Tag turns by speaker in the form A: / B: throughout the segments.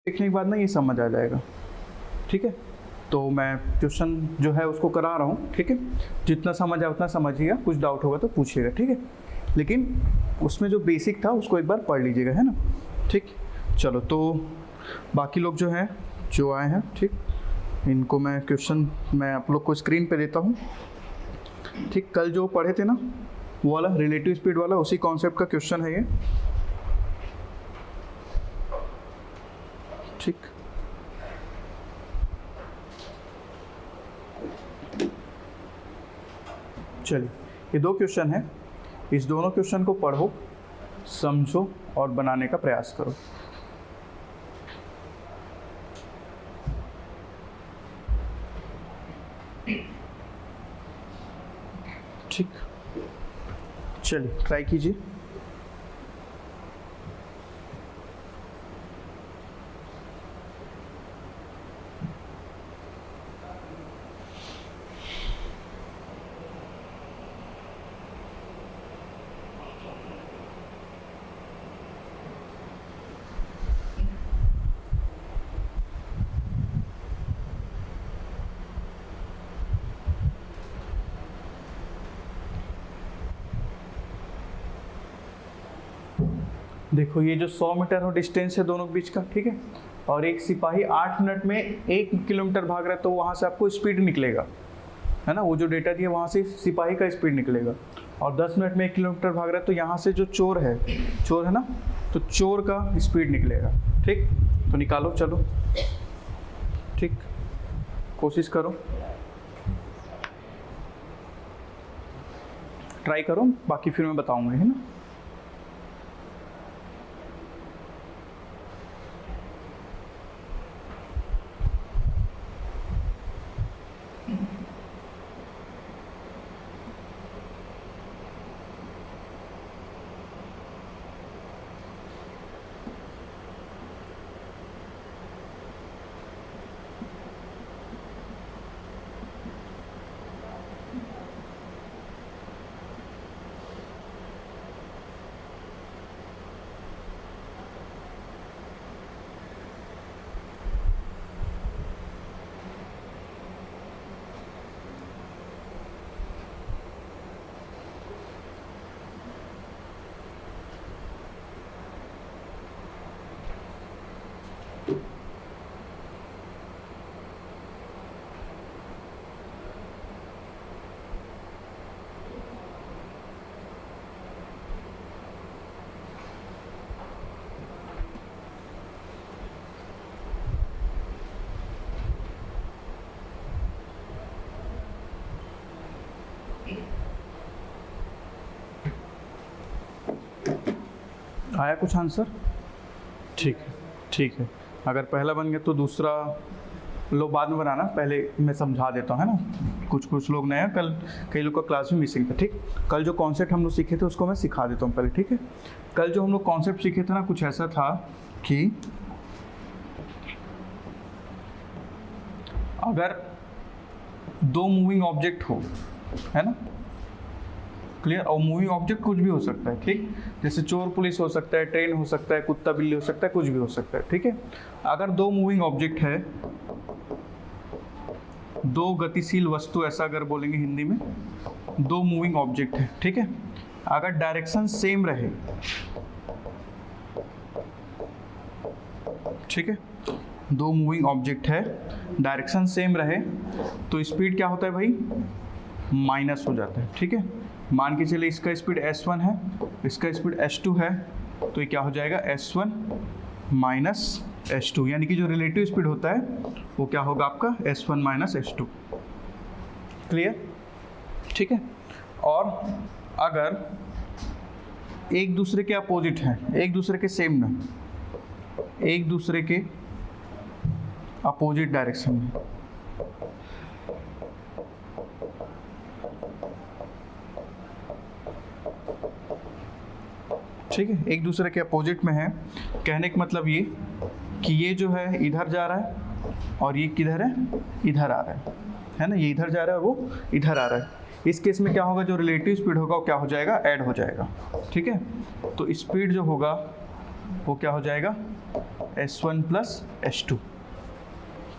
A: देखने के बाद ना ये समझ आ जाएगा, ठीक है। तो मैं क्वेश्चन जो है उसको करा रहा हूँ, ठीक है। जितना समझ आए उतना समझिएगा, कुछ डाउट होगा तो पूछिएगा, ठीक है। लेकिन उसमें जो बेसिक था उसको एक बार पढ़ लीजिएगा, है ना, ठीक। चलो, तो बाकी लोग जो हैं जो आए हैं, ठीक, इनको मैं क्वेश्चन मैं आप लोग को स्क्रीन पे देता हूँ, ठीक। कल जो पढ़े थे ना वो वाला रिलेटिव स्पीड वाला, उसी कॉन्सेप्ट का क्वेश्चन है ये, ठीक। चलिए, ये दो क्वेश्चन है, इस दोनों क्वेश्चन को पढ़ो, समझो और बनाने का प्रयास करो। ठीक, चलिए ट्राई कीजिए। देखो, ये जो 100 मीटर हो डिस्टेंस है दोनों के बीच का, ठीक है, और एक सिपाही 8 मिनट में 1 किलोमीटर भाग रहा है, तो वहाँ से आपको स्पीड निकलेगा, है ना। वो जो डेटा दिया वहाँ से सिपाही का स्पीड निकलेगा। और 10 मिनट में 1 किलोमीटर भाग रहा है, तो यहाँ से जो चोर है ना, तो चोर का स्पीड निकलेगा, ठीक। तो निकालो, चलो, ठीक, कोशिश करो, ट्राई करो, बाकी फिर मैं बताऊँगा, है ना। आया कुछ आंसर? ठीक है, ठीक है। अगर पहला बन गया तो दूसरा लो बाद में बनाना, पहले मैं समझा देता हूँ, है ना। कुछ लोग नए हैं, कल कई लोग का क्लास में मिसिंग था, ठीक। कल जो कॉन्सेप्ट हम लोग सीखे थे उसको मैं सिखा देता हूँ पहले, ठीक है। कल जो हम लोग कॉन्सेप्ट सीखे थे ना, कुछ ऐसा था कि अगर दो मूविंग ऑब्जेक्ट हो, है ना, क्लियर। और मूविंग ऑब्जेक्ट कुछ भी हो सकता है, ठीक। जैसे चोर पुलिस हो सकता है, ट्रेन हो सकता है, कुत्ता बिल्ली हो सकता है, कुछ भी हो सकता है, ठीक है। अगर दो मूविंग ऑब्जेक्ट है, दो गतिशील वस्तु, ऐसा अगर बोलेंगे हिंदी में, दो मूविंग ऑब्जेक्ट है, ठीक है। अगर डायरेक्शन सेम रहे, ठीक है, दो मूविंग ऑब्जेक्ट है, डायरेक्शन सेम रहे, तो स्पीड क्या होता है भाई, माइनस हो जाता है, ठीक है। मान के चलिए इसका स्पीड s1 है, इसका स्पीड s2 है, तो ये क्या हो जाएगा, s1 माइनस s2, यानी कि जो रिलेटिव स्पीड होता है वो क्या होगा आपका, s1 माइनस s2, क्लियर, ठीक है। और अगर एक दूसरे के अपोजिट हैं, एक दूसरे के सेम ना, एक दूसरे के अपोजिट डायरेक्शन में, ठीक है, एक दूसरे के अपोजिट में है, कहने का मतलब ये कि ये जो है इधर जा रहा है और ये किधर है, इधर आ रहा है ना, ये इधर जा रहा है और वो इधर आ रहा है। इस केस में क्या होगा, जो रिलेटिव स्पीड होगा वो क्या हो जाएगा, ऐड हो जाएगा, ठीक है। तो स्पीड जो होगा वो क्या हो जाएगा, S1 प्लस S2।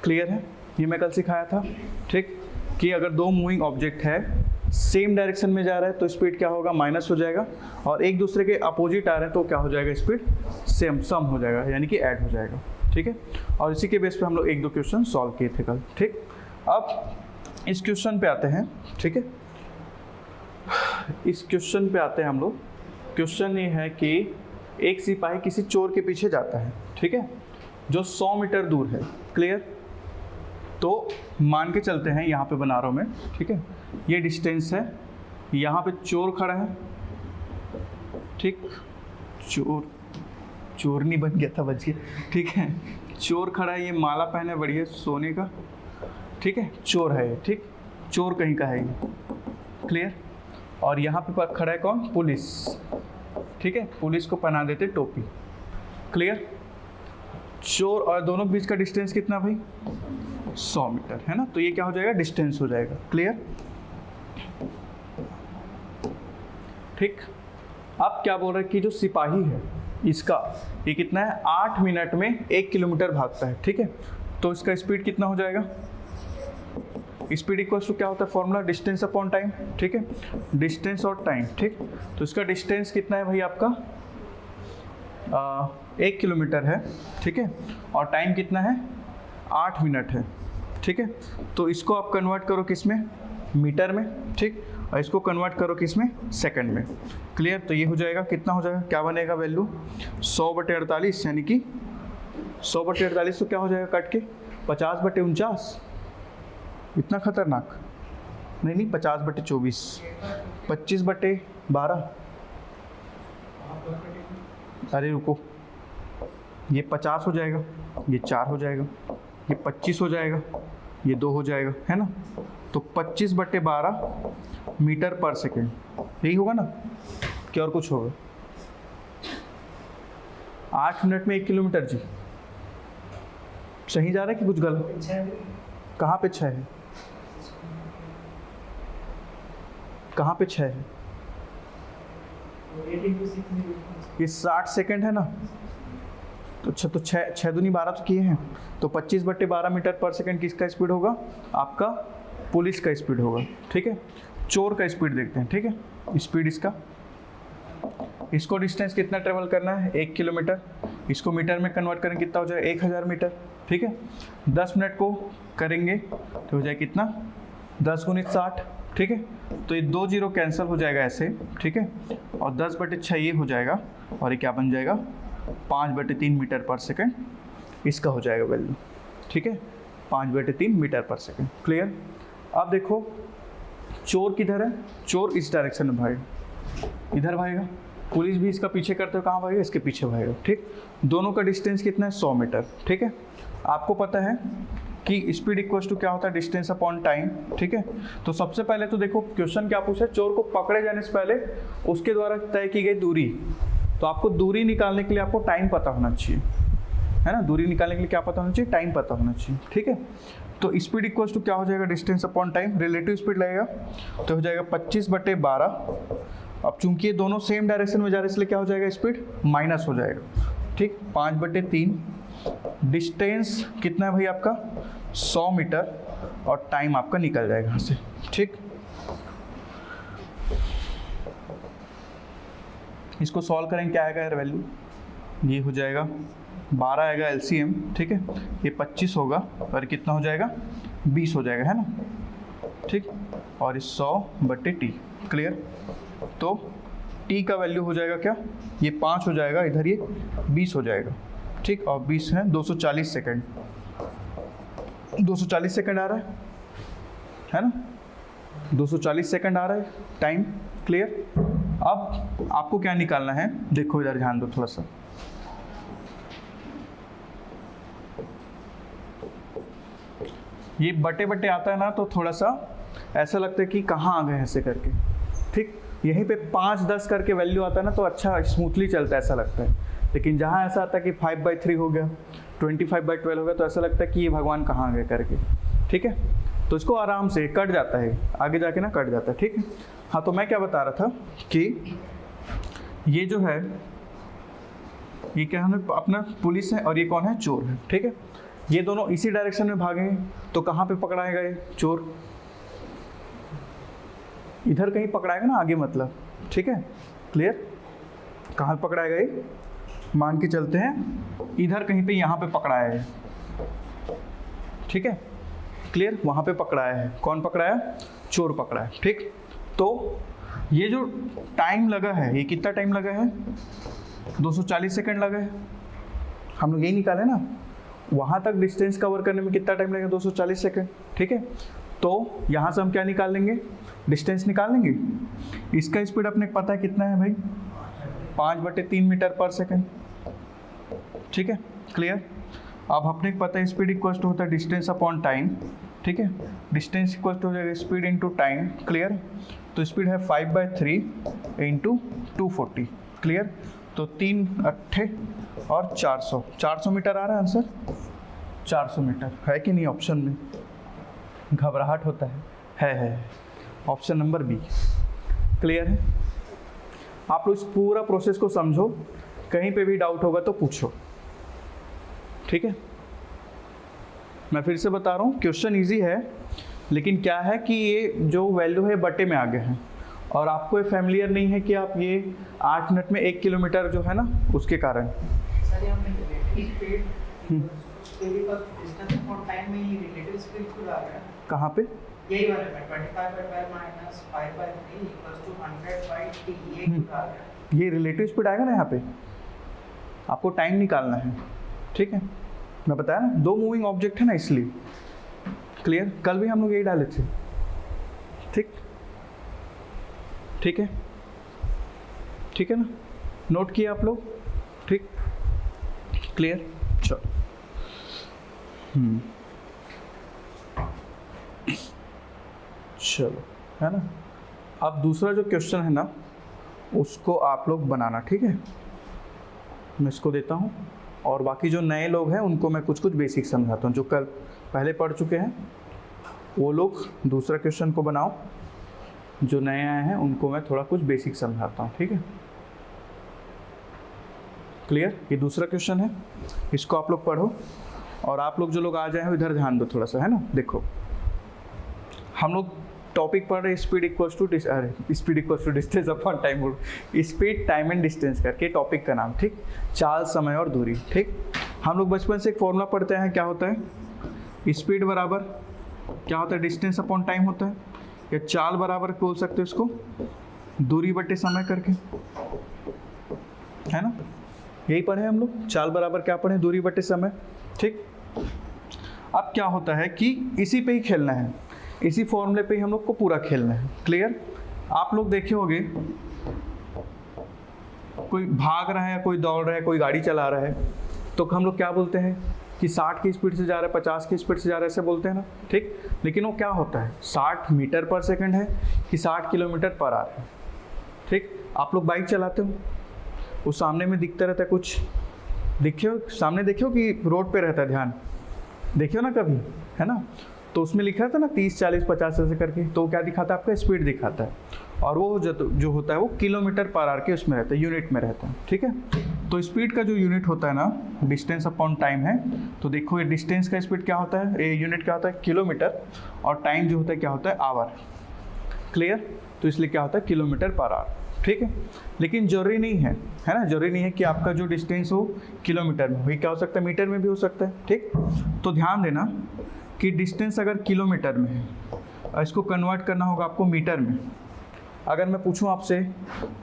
A: क्लियर है? ये मैं कल सिखाया था, ठीक, कि अगर दो मूविंग ऑब्जेक्ट है सेम डायरेक्शन में जा रहा है तो स्पीड क्या होगा, माइनस हो जाएगा, और एक दूसरे के अपोजिट आ रहे हैं तो क्या हो जाएगा, स्पीड सेम सम हो जाएगा, यानी कि ऐड हो जाएगा। ठीक है, और इसी के बेस पे हम लोग एक दो क्वेश्चन सॉल्व किए थे कल। ठीक, अब इस क्वेश्चन पे आते हैं। ठीक है, इस क्वेश्चन पे आते हैं हम लोग। क्वेश्चन ये है कि एक सिपाही किसी चोर के पीछे जाता है, ठीक है, जो 100 मीटर दूर है। क्लियर? तो मान के चलते हैं, यहाँ पे बना रहा हूँ मैं, ठीक है, ये डिस्टेंस है, यहाँ पे चोर खड़ा है, ठीक, चोर नहीं बन गया था, बच गया, ठीक है, चोर खड़ा है, ये माला पहने बढ़िया सोने का, ठीक है, चोर है ये, ठीक, चोर कहीं का है ये। क्लियर? और यहाँ पे खड़ा है कौन, पुलिस, ठीक है, पुलिस को पहना देते टोपी। क्लियर? चोर और दोनों के बीच का डिस्टेंस कितना भाई, 100 मीटर है ना, तो ये क्या हो जाएगा, डिस्टेंस हो जाएगा। क्लियर? ठीक, अब क्या बोल रहे हैं कि जो सिपाही है इसका, ये कितना है, 8 मिनट में 1 किलोमीटर भागता है। ठीक है, तो इसका स्पीड कितना हो जाएगा, स्पीड इक्वल्स टू क्या होता है, फॉर्मूला डिस्टेंस अपॉन टाइम। ठीक है, डिस्टेंस और टाइम। ठीक, तो इसका डिस्टेंस कितना है भाई आपका, 1 किलोमीटर है। ठीक है, और टाइम कितना है, 8 मिनट है। ठीक है, तो इसको आप कन्वर्ट करो किस में, मीटर में। ठीक, और इसको कन्वर्ट करो किस में, सेकंड में। क्लियर? तो ये हो जाएगा, कितना हो जाएगा, क्या बनेगा वैल्यू, 100/48, यानी कि 100/48 तो क्या हो जाएगा कट के, 50/49। इतना खतरनाक नहीं, 50/24, 25/12। अरे रुको, ये 50 हो जाएगा, ये 4 हो जाएगा, ये 25 हो जाएगा, ये 2 हो जाएगा, है ना, तो 25/12 मीटर पर सेकेंड, यही होगा ना, क्या और कुछ होगा। 8 मिनट में 1 किलोमीटर जी, सही जा रहा है कि कुछ गलत, कहाँ पे 6 है, कहाँ पे 6 है, ये 60 सेकेंड है ना, तो 6 दूनी 12 तो किए हैं, तो 25/12 मीटर पर सेकेंड किसका स्पीड होगा, आपका पुलिस का स्पीड होगा। ठीक है, चोर का स्पीड देखते हैं। ठीक है, स्पीड इसका, इसको डिस्टेंस कितना ट्रेवल करना है, 1 किलोमीटर, इसको मीटर में कन्वर्ट करें कितना हो जाएगा, 1000 मीटर। ठीक है, 10 मिनट को करेंगे तो हो जाए कितना, 10 × 60। ठीक है, तो ये 2 0 कैंसिल हो जाएगा ऐसे। ठीक है, और 10/6 ये हो जाएगा, और ये क्या बन जाएगा, 5/3 मीटर पर सेकेंड इसका हो जाएगा वैल्यू। ठीक है, 5/3 मीटर पर सेकेंड। क्लियर? अब देखो चोर किधर है, चोर इस डायरेक्शन में भागेगा, इधर भागेगा, पुलिस भी इसका पीछे करते हो, कहाँ भागेगा, इसके पीछे भागेगा। ठीक, दोनों का डिस्टेंस कितना है, 100 मीटर। ठीक है, आपको पता है कि स्पीड इक्वल्स टू क्या होता है, डिस्टेंस अपॉन टाइम। ठीक है, तो सबसे पहले तो देखो क्वेश्चन क्या पूछा है, चोर को पकड़े जाने से पहले उसके द्वारा तय की गई दूरी, तो आपको दूरी निकालने के लिए आपको टाइम पता होना चाहिए, है ना, दूरी निकालने के लिए क्या पता होना चाहिए, टाइम पता होना चाहिए। ठीक है, तो स्पीड इक्वल्स टू क्या हो जाएगा, distance upon time, relative speed लगेगा, तो हो जाएगा 25/12। अब चूंकि ये दोनों सेम डायरेक्शन में जा रहे हैं इसलिए क्या हो जाएगा, स्पीड माइनस हो जाएगा। ठीक, 5/3, डिस्टेंस कितना है भाई आपका, 100 मीटर, और टाइम आपका निकल जाएगा यहाँ से। ठीक, इसको सॉल्व करेंगे, क्या आएगा यार वैल्यू, ये हो जाएगा 12 आएगा LCM। ठीक है, ये 25 होगा, और कितना हो जाएगा, 20 हो जाएगा, है ना। ठीक, और ये 100/T। क्लियर? तो T का वैल्यू हो जाएगा क्या, ये 5 हो जाएगा, इधर ये 20 हो जाएगा। ठीक, और 20 है 240 सेकेंड, 240 सेकेंड आ रहा है ना, 240 सेकेंड आ रहा है टाइम। क्लियर? अब आपको क्या निकालना है, देखो इधर ध्यान दो थोड़ा सा, ये बटे आता है ना, तो थोड़ा सा ऐसा लगता है कि कहाँ आ गए ऐसे करके। ठीक, यहीं पे 5-10 करके वैल्यू आता है ना, तो अच्छा स्मूथली चलता है ऐसा लगता है, लेकिन जहाँ ऐसा आता है कि 5/3 हो गया, 25/12 हो गया, तो ऐसा लगता है कि ये भगवान कहाँ आ गए करके। ठीक है, तो इसको आराम से कट जाता है, आगे जाके ना कट जाता है। ठीक है, हाँ, तो मैं क्या बता रहा था कि ये जो है ये क्या है अपना पुलिस है और ये कौन है, चोर है, ठीक है। ये दोनों इसी डायरेक्शन में भागेंगे तो कहाँ पे पकड़ाएगा ये चोर, इधर कहीं पकड़ाएगा ना आगे, मतलब ठीक है, क्लियर। कहाँ पे पकड़ाएगा ये, मान के चलते हैं इधर कहीं पे यहाँ पे पकड़ाया है, ठीक है, क्लियर। वहाँ पे पकड़ाया है, कौन पकड़ाया, चोर पकड़ा है, ठीक। तो ये जो टाइम लगा है, ये कितना टाइम लगा है, 240 सेकंड लगा है। हम लोग यही निकाले ना, वहाँ तक डिस्टेंस कवर करने में कितना टाइम लगेगा, 240 सेकंड, ठीक है। तो यहाँ से हम क्या निकाल लेंगे, डिस्टेंस निकाल लेंगे। इसका स्पीड अपने को पता है कितना है भाई, 5/3 मीटर पर सेकंड, ठीक है, क्लियर। अब अपने को पता है स्पीड इक्वल टू होता है डिस्टेंस अपॉन टाइम, ठीक है। डिस्टेंस इक्वल टू हो जाएगा स्पीड इंटू टाइम, क्लियर। तो स्पीड है 5/3 इंटू 240, क्लियर। तो 3 8 और 400 मीटर आ रहा है आंसर, 400 मीटर है कि नहीं, ऑप्शन में घबराहट होता है ऑप्शन नंबर बी, क्लियर है। आप लोग इस पूरा प्रोसेस को समझो, कहीं पे भी डाउट होगा तो पूछो, ठीक है। मैं फिर से बता रहा हूँ, क्वेश्चन इजी है, लेकिन क्या है कि ये जो वैल्यू है बटे में आ गए हैं और आपको ये फैमिलियर नहीं है कि आप ये 8 मिनट में 1 किलोमीटर जो है ना, उसके कारण कहाँ पे,
B: यही वाले में 25/12 माइनस 5/3 इक्वल्स टू 100/t,
A: ये रिलेटिव स्पीड आएगा ना, यहाँ पे आपको टाइम निकालना है, ठीक है। मैं बताया ना, 2 मूविंग ऑब्जेक्ट है ना, इसलिए, क्लियर। कल भी हम लोग यही डाले थे, ठीक है, ठीक है ना, नोट किया आप लोग, ठीक, क्लियर। चलो चलो, है ना। अब दूसरा जो क्वेश्चन है ना, उसको आप लोग बनाना, ठीक है। मैं इसको देता हूँ और बाकी जो नए लोग हैं उनको मैं कुछ बेसिक समझाता हूँ। जो कल पहले पढ़ चुके हैं वो लोग दूसरा क्वेश्चन को बनाओ, जो नए आए हैं उनको मैं थोड़ा कुछ बेसिक समझाता हूँ, ठीक है, क्लियर। ये दूसरा क्वेश्चन है, इसको आप लोग पढ़ो और आप लोग जो लोग आ जाए हो इधर ध्यान दो थोड़ा सा, है ना। देखो हम लोग टॉपिक पढ़ रहे speed equals to distance upon time, speed time and distance करके टॉपिक का नाम, ठीक। चाल, समय और दूरी, ठीक। हम लोग बचपन से एक फॉर्मूला पढ़ते हैं, क्या होता है, स्पीड बराबर क्या होता है, डिस्टेंस अपॉन टाइम होता है, या चाल बराबर बोल सकते हो इसको, दूरी बटे समय करके, है ना। यही पढ़े हम लोग, चाल बराबर क्या पढ़े, दूरी बटे समय, ठीक। अब क्या होता है कि इसी पे ही खेलना है, इसी फॉर्मूले पे ही हम लोग को पूरा खेलना है, क्लियर। आप लोग देखे होंगे कोई भाग रहा है, कोई दौड़ रहा है, कोई गाड़ी चला रहा है, तो हम लोग क्या बोलते हैं कि 60 की स्पीड से जा रहा है, 50 की स्पीड से जा रहा है, ऐसे बोलते हैं ना, ठीक। लेकिन वो क्या होता है, 60 मीटर पर सेकंड है कि 60 किलोमीटर पर आवर है, ठीक। आप लोग बाइक चलाते हो, वो सामने में दिखता रहता है कुछ, देखियो सामने, देखियो कि रोड पे रहता है, ध्यान देखियो ना कभी, है ना। तो उसमें लिखा था ना 30 40 50 ऐसे करके, तो क्या दिखाता है, आपका स्पीड दिखाता है, और वो जो होता है वो किलोमीटर पर आवर के उसमें रहता है, यूनिट में रहता है, ठीक है। तो स्पीड का जो यूनिट होता है ना, डिस्टेंस अपॉन टाइम है, तो देखो ये डिस्टेंस का स्पीड क्या होता है, ये यूनिट क्या होता है, किलोमीटर, और टाइम जो होता है क्या होता है, आवर, क्लियर। तो इसलिए क्या होता है, किलोमीटर पर आवर, ठीक है। लेकिन जरूरी नहीं है ना, जरूरी नहीं है कि आपका जो डिस्टेंस हो किलोमीटर में हो, ये क्या हो सकता है, मीटर में भी हो सकता है, ठीक। तो ध्यान देना कि डिस्टेंस अगर किलोमीटर में है, इसको कन्वर्ट करना होगा आपको मीटर में। अगर मैं पूछूं आपसे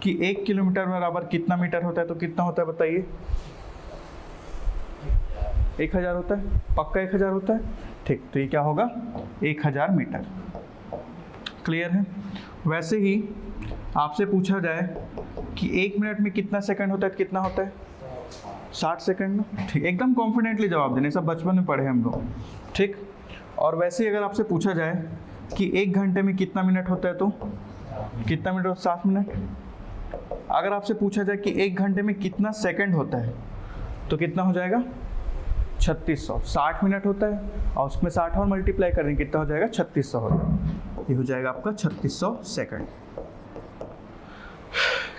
A: कि 1 किलोमीटर बराबर कितना मीटर होता है, तो कितना होता है बताइए, 1000 होता है, पक्का 1000 होता है, ठीक। तो ये क्या होगा, 1000 मीटर, क्लियर है। वैसे ही आपसे पूछा जाए कि 1 मिनट में कितना सेकंड होता है, तो कितना होता है, 60 सेकंड ना, ठीक। एकदम कॉन्फिडेंटली जवाब देने, सब बचपन में पढ़े हम लोग, ठीक। और वैसे ही अगर आपसे पूछा जाए कि 1 घंटे में कितना मिनट होता है, तो कितना मिनट होता है, 7 मिनट। अगर आपसे पूछा जाए कि 1 घंटे में कितना सेकंड होता है, तो कितना हो जाएगा, 3600। 60 मिनट होता है और उसमें 60 और मल्टीप्लाई करेंगे, कितना हो जाएगा, 3600 हो जाएगा। ये हो जाएगा आपका 3600 सेकंड,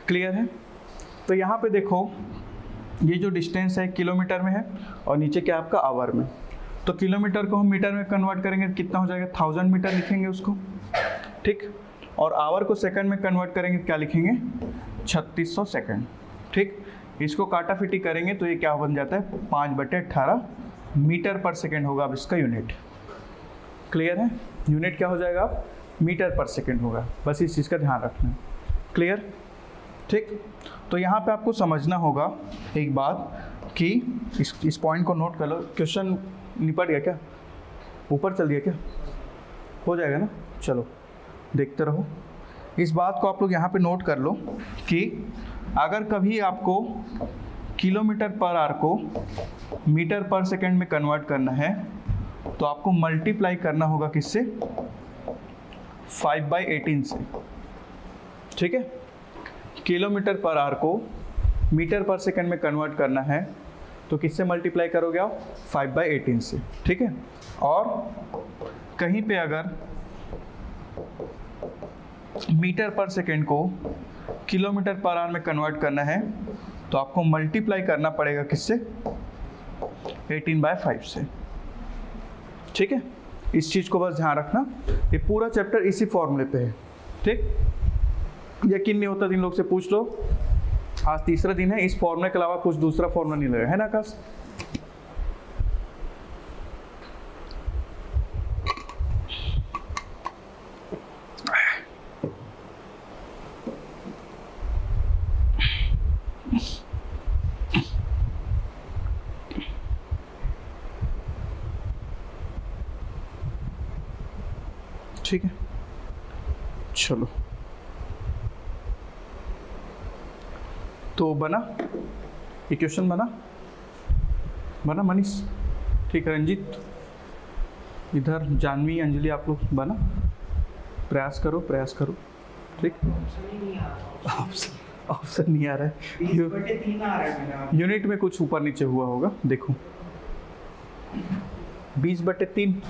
A: क्लियर है। तो यहाँ पे देखो ये जो डिस्टेंस है किलोमीटर में है और नीचे क्या आपका आवर में। तो किलोमीटर को हम मीटर में कन्वर्ट करेंगे कितना हो जाएगा, 1000 मीटर लिखेंगे उसको, ठीक। और आवर को सेकंड में कन्वर्ट करेंगे क्या लिखेंगे, 3600 सेकंड, ठीक। इसको काटाफिटी करेंगे तो ये क्या बन जाता है, 5/18 मीटर पर सेकंड होगा अब इसका यूनिट। क्लियर है, यूनिट क्या हो जाएगा, मीटर पर सेकंड होगा, बस इस चीज़ का ध्यान रखना। क्लियर, ठीक। तो यहाँ पे आपको समझना होगा एक बात कि इस पॉइंट को नोट कर लो। क्वेश्चन निपट गया क्या, ऊपर चल गया क्या, हो जाएगा ना, चलो देखते रहो। इस बात को आप लोग यहाँ पे नोट कर लो कि अगर कभी आपको किलोमीटर पर आवर को मीटर पर सेकंड में कन्वर्ट करना है तो आपको मल्टीप्लाई करना होगा किससे, 5/18 से, ठीक है। किलोमीटर पर आवर को मीटर पर सेकंड में कन्वर्ट करना है तो किससे मल्टीप्लाई करोगे आप, 5/18 से, ठीक है। और कहीं पे अगर मीटर पर सेकंड को किलोमीटर पर आवर में कन्वर्ट करना है तो आपको मल्टीप्लाई करना पड़ेगा किससे, 18/5 से, ठीक है। इस चीज़ को बस ध्यान रखना, ये पूरा चैप्टर इसी फॉर्मूले पे है, ठीक। यकीन नहीं होता इन लोग से पूछ लो, आज तीसरा दिन है, इस फॉर्मूले के अलावा कुछ दूसरा फॉर्मूला नहीं लगा है ना आकाश। ठीक है, चलो तो बना इक्वेशन, बना मनीष, ठीक है। रंजीत, इधर जानवी, अंजलि, आप लोग बना, प्रयास करो, ठीक। ऑप्शन नहीं आ रहा है, यूनिट में कुछ ऊपर नीचे हुआ होगा, देखो 20/3,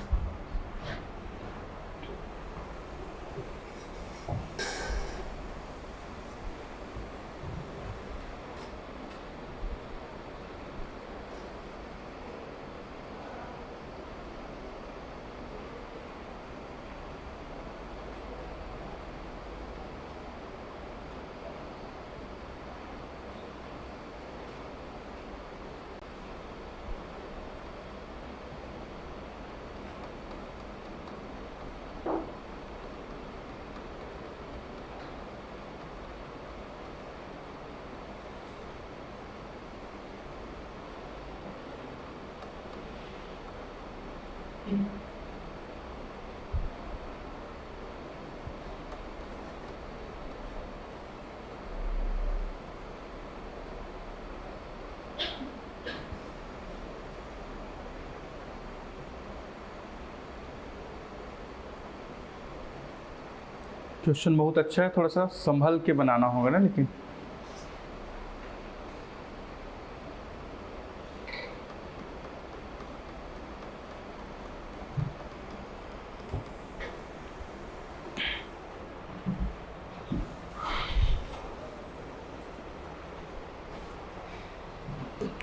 A: क्वेश्चन बहुत अच्छा है, थोड़ा सा संभल के बनाना होगा ना, लेकिन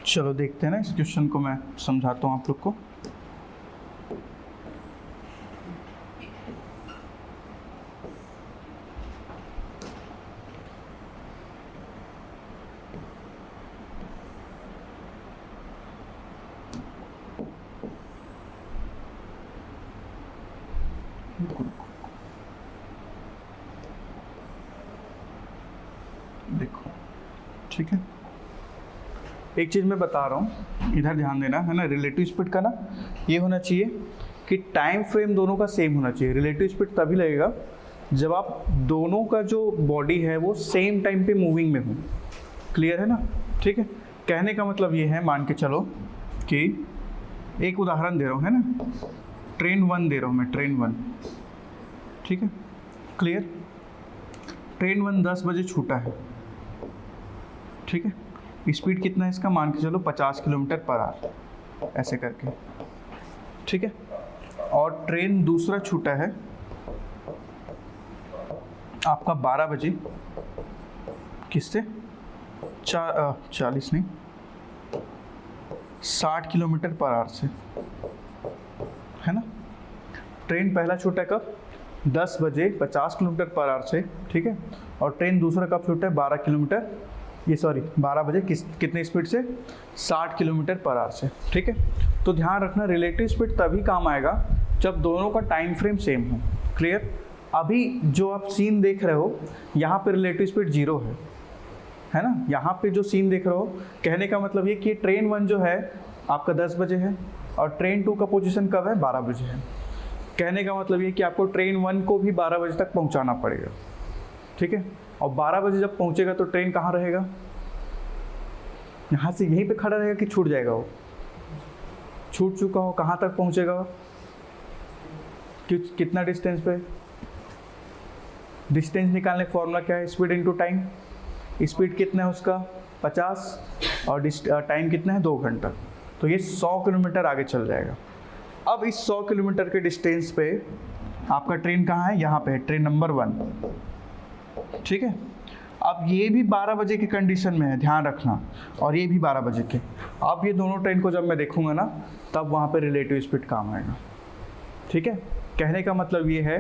A: चलो देखते हैं ना, इस क्वेश्चन को मैं समझाता हूँ आप लोग को। देखो, ठीक है, एक चीज़ मैं बता रहा हूँ, इधर ध्यान देना है ना। रिलेटिव स्पीड का ना ये होना चाहिए कि टाइम फ्रेम दोनों का सेम होना चाहिए। रिलेटिव स्पीड तभी लगेगा जब आप दोनों का जो बॉडी है वो सेम टाइम पे मूविंग में हो। क्लियर है ना, ठीक है। कहने का मतलब ये है, मान के चलो कि एक उदाहरण दे रहा हूँ, है ना, ट्रेन 1 दे रहा हूँ मैं, ट्रेन 1, ठीक है। क्लियर, ट्रेन 1 10 बजे छूटा है, ठीक है। स्पीड कितना है इसका, मान के चलो 50 किलोमीटर पर आवर, ऐसे करके, ठीक है। और ट्रेन दूसरा छूटा है आपका 12 बजे, किससे, 40 नहीं, 60 किलोमीटर पर आवर से, है ना। ट्रेन पहला छूटा है कब? 10 बजे 50 किलोमीटर पर आवर से, ठीक है। और ट्रेन दूसरा कब छूटा है? 12 बजे कितने स्पीड से? 60 किलोमीटर पर आवर से, ठीक है। तो ध्यान रखना, रिलेटिव स्पीड तभी काम आएगा जब दोनों का टाइम फ्रेम सेम हो। क्लियर? अभी जो आप सीन देख रहे हो यहाँ पे रिलेटिव स्पीड 0 है ना। यहाँ पे जो सीन देख रहे हो, कहने का मतलब ये कि ट्रेन 1 जो है आपका 10 बजे है और ट्रेन 2 का पोजीशन कब है? 12 बजे है। कहने का मतलब ये कि आपको ट्रेन 1 को भी 12 बजे तक पहुँचाना पड़ेगा, ठीक है। और 12 बजे जब पहुँचेगा तो ट्रेन कहाँ रहेगा? यहाँ से यहीं पे खड़ा रहेगा कि छूट जाएगा? वो छूट चुका हो, कहाँ तक पहुँचेगा? कितना डिस्टेंस पे? डिस्टेंस निकालने का फॉर्मूला क्या है? Speed into time. स्पीड कितना है उसका? 50 और टाइम कितना है? 2 घंटा। तो ये 100 किलोमीटर आगे चल जाएगा। अब इस 100 किलोमीटर के डिस्टेंस पे आपका ट्रेन कहाँ है? यहाँ पे है, ट्रेन नंबर 1, ठीक है। अब ये भी 12 बजे की कंडीशन में है, ध्यान रखना, और ये भी 12 बजे के। अब ये दोनों ट्रेन को जब मैं देखूंगा ना, तब वहाँ पे रिलेटिव स्पीड काम आएगा, ठीक है। कहने का मतलब ये है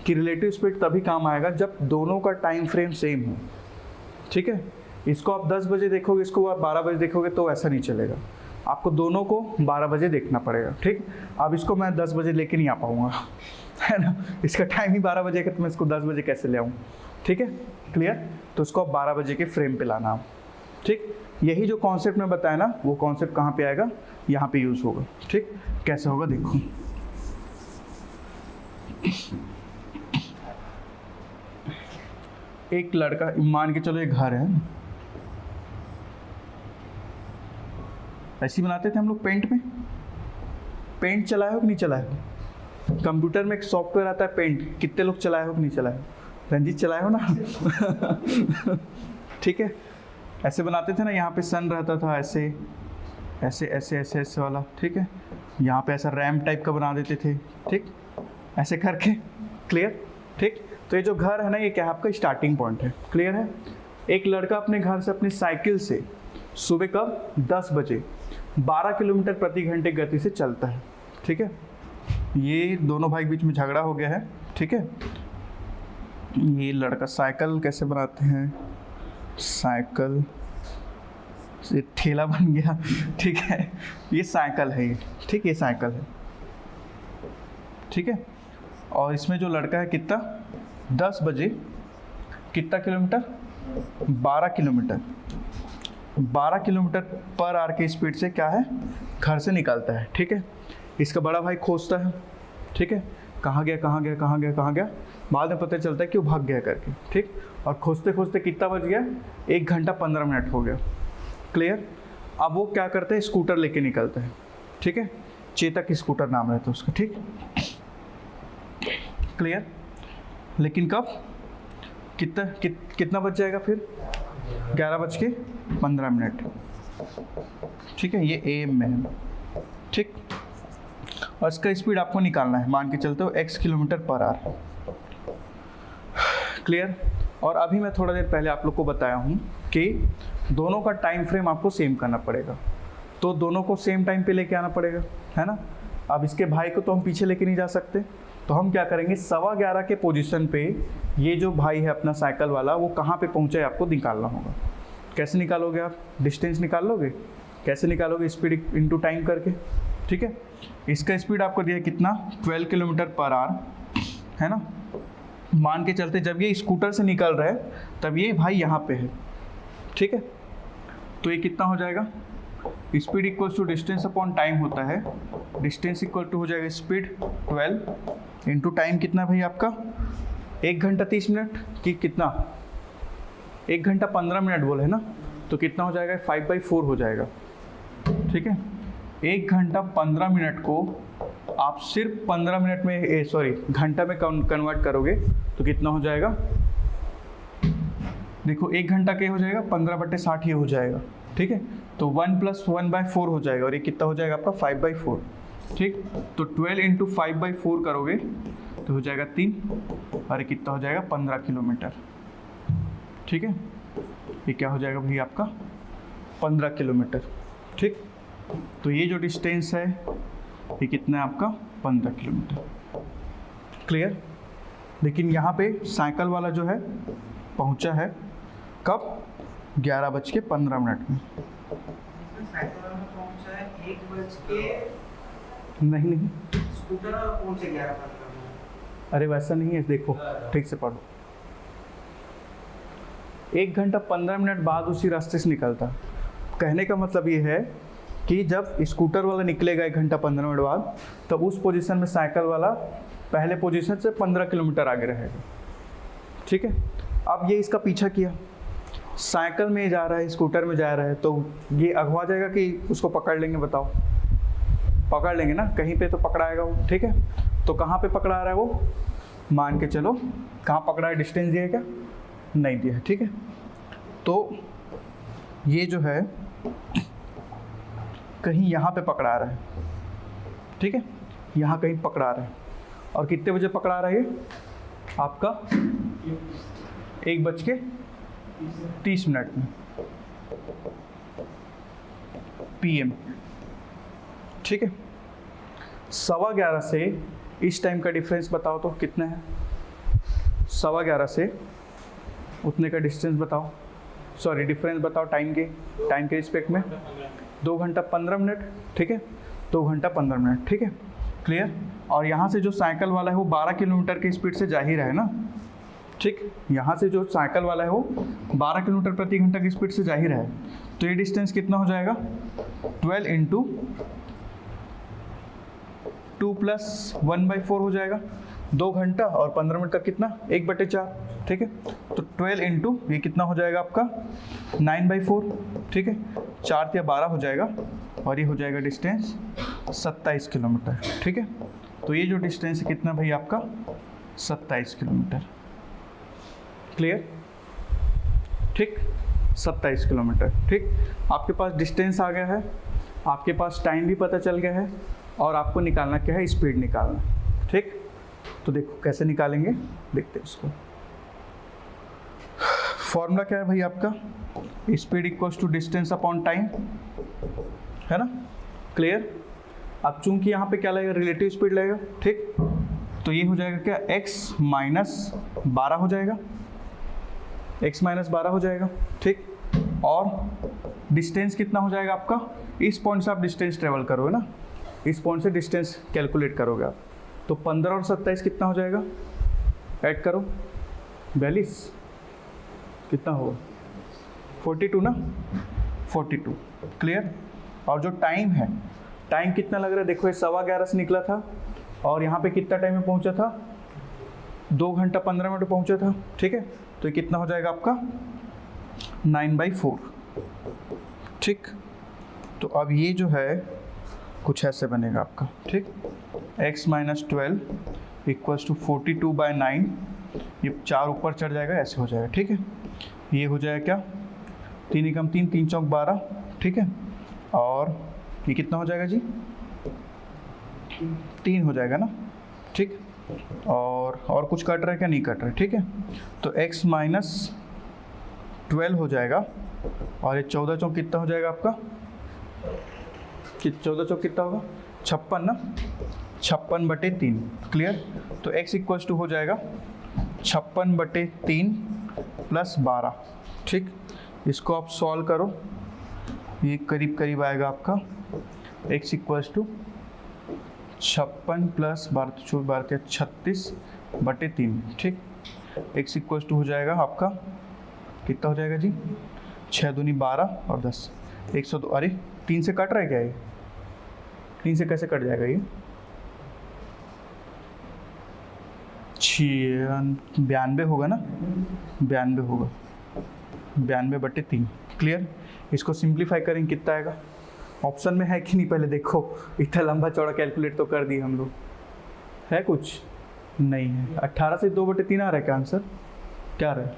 A: कि रिलेटिव स्पीड तभी काम आएगा जब दोनों का टाइम फ्रेम सेम हो, ठीक है। इसको आप 10 बजे देखोगे, इसको आप 12 बजे देखोगे तो ऐसा नहीं चलेगा। आपको दोनों को 12 बजे देखना पड़ेगा, ठीक। अब इसको मैं 10 बजे लेके नहीं आ पाऊँगा, है ना। इसका टाइम ही 12 बजे का, तो मैं इसको 10 बजे कैसे ले आऊँ, ठीक है। क्लियर? तो इसको आप 12 बजे के फ्रेम पे लाना, ठीक। यही जो कॉन्सेप्ट मैं बताया ना, वो कॉन्सेप्ट कहाँ पे आएगा? यहाँ पे यूज़ होगा, ठीक। कैसे होगा देखो। एक लड़का, मान के चलो एक घर है, ऐसी बनाते थे हम लोग पेंट में। पेंट चलाए हो कि नहीं चलाए हो? कंप्यूटर में एक सॉफ्टवेयर आता है पेंट, कितने लोग चलाए हो कि नहीं चलाए हो? रंजीत चलाए हो ना? ठीक है, ऐसे बनाते थे ना, यहाँ पे सन रहता था, ऐसे ऐसे ऐसे ऐसे ऐसे वाला, ठीक है। यहाँ पे ऐसा रैम टाइप का बना देते थे, ठीक, ऐसे करके। क्लियर? ठीक। तो ये जो घर है ना, ये क्या है? आपका स्टार्टिंग पॉइंट है। क्लियर है? एक लड़का अपने घर से अपनी साइकिल से सुबह कब? 10 बजे 12 किलोमीटर प्रति घंटे गति से चलता है, ठीक है। ये दोनों भाई बीच में झगड़ा हो गया है, ठीक है। ये लड़का साइकिल कैसे बनाते हैं? साइकिल से ठेला बन गया, ठीक है। ये साइकिल है, ये, ठीक, ये साइकिल है, ठीक है। और इसमें जो लड़का है कितना? 10 बजे कितना kilometre? 12 kilometre 12 kilometre per hour की स्पीड से क्या है? घर से निकलता है, ठीक है। इसका बड़ा भाई खोजता है, ठीक है, कहाँ गया कहाँ गया कहाँ गया कहाँ गया। बाद में पता चलता है कि वो भाग गया करके, ठीक। और खोजते खोजते कितना बज गया? 1 घंटा 15 मिनट हो गया। क्लियर? अब वो क्या करते हैं? स्कूटर लेके निकलता है, ठीक है। चेतक स्कूटर नाम रहता है उसका, ठीक। क्लियर? लेकिन कब? कितना बज जाएगा फिर? 11:15, ठीक है। ये AM में है, ठीक। और इसका स्पीड आपको निकालना है, मान के चलते हो x kilometre per hour. Clear? और अभी मैं थोड़ा देर पहले आप लोग को बताया हूँ कि दोनों का टाइम फ्रेम आपको सेम करना पड़ेगा, तो दोनों को सेम टाइम पे लेके आना पड़ेगा, है ना। अब इसके भाई को तो हम पीछे लेके नहीं जा सकते, तो हम क्या करेंगे? 11:15 के पोजीशन पे ये जो भाई है अपना साइकिल वाला, वो कहाँ पे पहुँचा है आपको निकालना होगा। कैसे निकालोगे आप? डिस्टेंस निकाल लोगे। कैसे निकालोगे? स्पीड इनटू टाइम करके, ठीक है। इसका स्पीड आपको दिया कितना? 12 किलोमीटर पर आवर, है ना। मान के चलते जब ये स्कूटर से निकल रहा है तब ये भाई यहाँ पे है, ठीक है। तो ये कितना हो जाएगा? Speed equal to distance upon time होता है। डिस्टेंस इक्वल टू हो जाएगा स्पीड 12 इंटू टाइम कितना भाई आपका? 1 घंटा 30 मिनट कि कितना? 1 घंटा 15 मिनट बोले है ना, तो कितना हो जाएगा? 5/4 हो जाएगा, ठीक है। 1 घंटा 15 मिनट को आप सिर्फ 15 मिनट में घंटा में कन्वर्ट करोगे तो कितना हो जाएगा? देखो 1 घंटा क्या हो जाएगा? 15/60 ये हो जाएगा, ठीक है। तो 1 + 1/4 हो जाएगा, और ये कितना हो जाएगा आपका? 5/4, ठीक। तो 12 इंटू 5/4 करोगे तो हो जाएगा 3, और ये कितना हो जाएगा? 15 किलोमीटर, ठीक है। ये क्या हो जाएगा भाई आपका? 15 किलोमीटर, ठीक। तो ये जो डिस्टेंस है ये कितना है आपका 15 किलोमीटर। क्लियर। लेकिन यहाँ पे साइकिल वाला जो है पहुँचा है कब? 11:15 में।
B: साइकिल में पहुंचा है 1
A: नहीं,
B: स्कूटर वाला पहुंचे 11:15 में।
A: अरे वैसा नहीं है, देखो ठीक से पढ़ो। 1 घंटा 15 मिनट बाद उसी रास्ते से निकलता। कहने का मतलब ये है कि जब स्कूटर वाला निकलेगा 1 घंटा 15 मिनट बाद, तब उस पोजीशन में साइकिल वाला पहले पोजीशन से 15 किलोमीटर आगे रहेगा। ठीक है। अब ये इसका पीछा किया, साइकिल में जा रहा है, स्कूटर में जा रहा है, तो ये अगवा जाएगा कि उसको पकड़ लेंगे? बताओ, पकड़ लेंगे ना, कहीं पे तो पकड़ाएगा वो। ठीक है। तो कहाँ पे पकड़ा रहा है वो? मान के चलो कहाँ पकड़ा है, डिस्टेंस दिया है क्या? नहीं दिया है। ठीक है। तो ये जो है कहीं यहाँ पे पकड़ा रहा है। ठीक है, यहाँ कहीं पकड़ा रहा है। और कितने बजे पकड़ा रहा है ये आपका? 1:30 में PM। ठीक है। 11:15 से इस टाइम का डिफरेंस बताओ तो कितना है? 11:15 से उतने का डिस्टेंस बताओ, सॉरी डिफरेंस बताओ टाइम के रिस्पेक्ट में। 2 घंटा 15 मिनट। ठीक है, 2 घंटा 15 मिनट। ठीक है, क्लियर। और यहाँ से जो साइकिल वाला है वो 12 किलोमीटर की स्पीड से जा ही रहा है ना। ठीक, यहाँ से जो साइकिल वाला है वो 12 किलोमीटर प्रति घंटा की स्पीड से जा ही रहा है। तो ये डिस्टेंस कितना हो जाएगा? 12 × 2 + 1/4 हो जाएगा। 2 घंटा और 15 मिनट का कितना? 1/4। ठीक है। तो 12 × ये कितना हो जाएगा आपका? 9/4। ठीक है, 4 या 12 हो जाएगा और ये हो जाएगा डिस्टेंस 27 किलोमीटर। ठीक है। तो ये जो डिस्टेंस है कितना भाई आपका? 27 किलोमीटर। क्लियर। ठीक, 27 किलोमीटर। ठीक, आपके पास डिस्टेंस आ गया है, आपके पास टाइम भी पता चल गया है, और आपको निकालना क्या है? स्पीड निकालना। ठीक, तो देखो कैसे निकालेंगे, देखते हैं इसको। फॉर्मूला क्या है भाई आपका? Speed equals to distance upon time, है ना। क्लियर। अब चूंकि यहाँ पे क्या लगेगा? रिलेटिव स्पीड लगेगा। ठीक, तो ये हो जाएगा क्या? x - 12 हो जाएगा, x - 12 हो जाएगा। ठीक, और डिस्टेंस कितना हो जाएगा आपका? इस पॉइंट से आप डिस्टेंस ट्रेवल करोगे ना, इस पॉइंट से डिस्टेंस कैलकुलेट करोगे आप। तो 15 और 27 कितना हो जाएगा? ऐड करो, 42 कितना होगा? 42 ना, 42। क्लियर। और जो टाइम है, टाइम कितना लग रहा है? देखो ये 11:15 से निकला था और यहाँ पे कितना टाइम में पहुँचा था? 2 घंटा 15 मिनट पहुँचा था। ठीक है, तो ये कितना हो जाएगा आपका? 9/4। ठीक, तो अब ये जो है कुछ ऐसे बनेगा आपका। ठीक, x - 12 = 42/9। ये 4 ऊपर चढ़ जाएगा, ऐसे हो जाएगा। ठीक है, ये हो जाएगा क्या? 3 × 3 = 3 × 4 = 12। ठीक है, और ये कितना हो जाएगा जी? 3 हो जाएगा ना। ठीक, और कुछ कट रहा है क्या? नहीं कट रहा है। ठीक है, तो x - 12 हो जाएगा, और ये 14 चौक कितना हो जाएगा आपका? 14 चौक कितना होगा? 56 ना, 56/3। क्लियर। तो x = हो जाएगा 56/3 + 12। ठीक, इसको आप सॉल्व करो, ये करीब करीब आएगा आपका। x = 56 + 12 = 36/3। ठीक, x = हो जाएगा आपका कितना हो जाएगा जी? 6 दूनी 12 और 10, 102। अरे 3 से कट रहा है क्या ये? 3 से कैसे कट जाएगा ये? 92 होगा ना, 92 होगा, 92/3। क्लियर। इसको सिंप्लीफाई करेंगे कितना आएगा? ऑप्शन में है कि नहीं पहले देखो, इतना लंबा चौड़ा कैलकुलेट तो कर दिए हम लोग, है कुछ नहीं है। 18 से 2/3 आ रहा है क्या आंसर? क्या आ रहा है?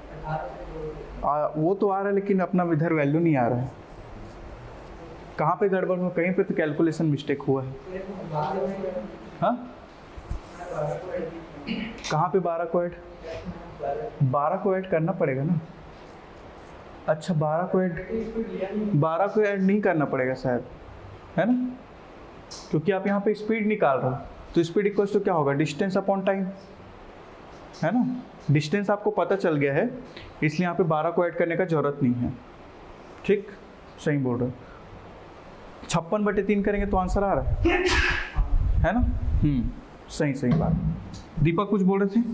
A: वो तो आ रहा है, लेकिन अपना इधर वैल्यू नहीं आ रहा है। कहाँ पे गड़बड़ हुआ? कहीं पे तो कैलकुलेशन मिस्टेक हुआ है। हाँ, कहाँ पे 12 को ऐड? 12 को ऐड करना पड़ेगा ना। अच्छा, 12 को ऐड नहीं करना पड़ेगा शायद। है ना, क्योंकि आप यहाँ पे स्पीड निकाल रहे हो, तो स्पीड इक्वल्स टू क्या होगा, डिस्टेंस अपॉन टाइम, है ना। डिस्टेंस आपको पता चल गया है, इसलिए यहाँ पे 12 को ऐड करने का जरूरत नहीं है, ठीक, सही बोल रहे हो। 56/3 करेंगे तो आंसर आ रहा है ना। सही सही बात। दीपक कुछ बोल रहे थे?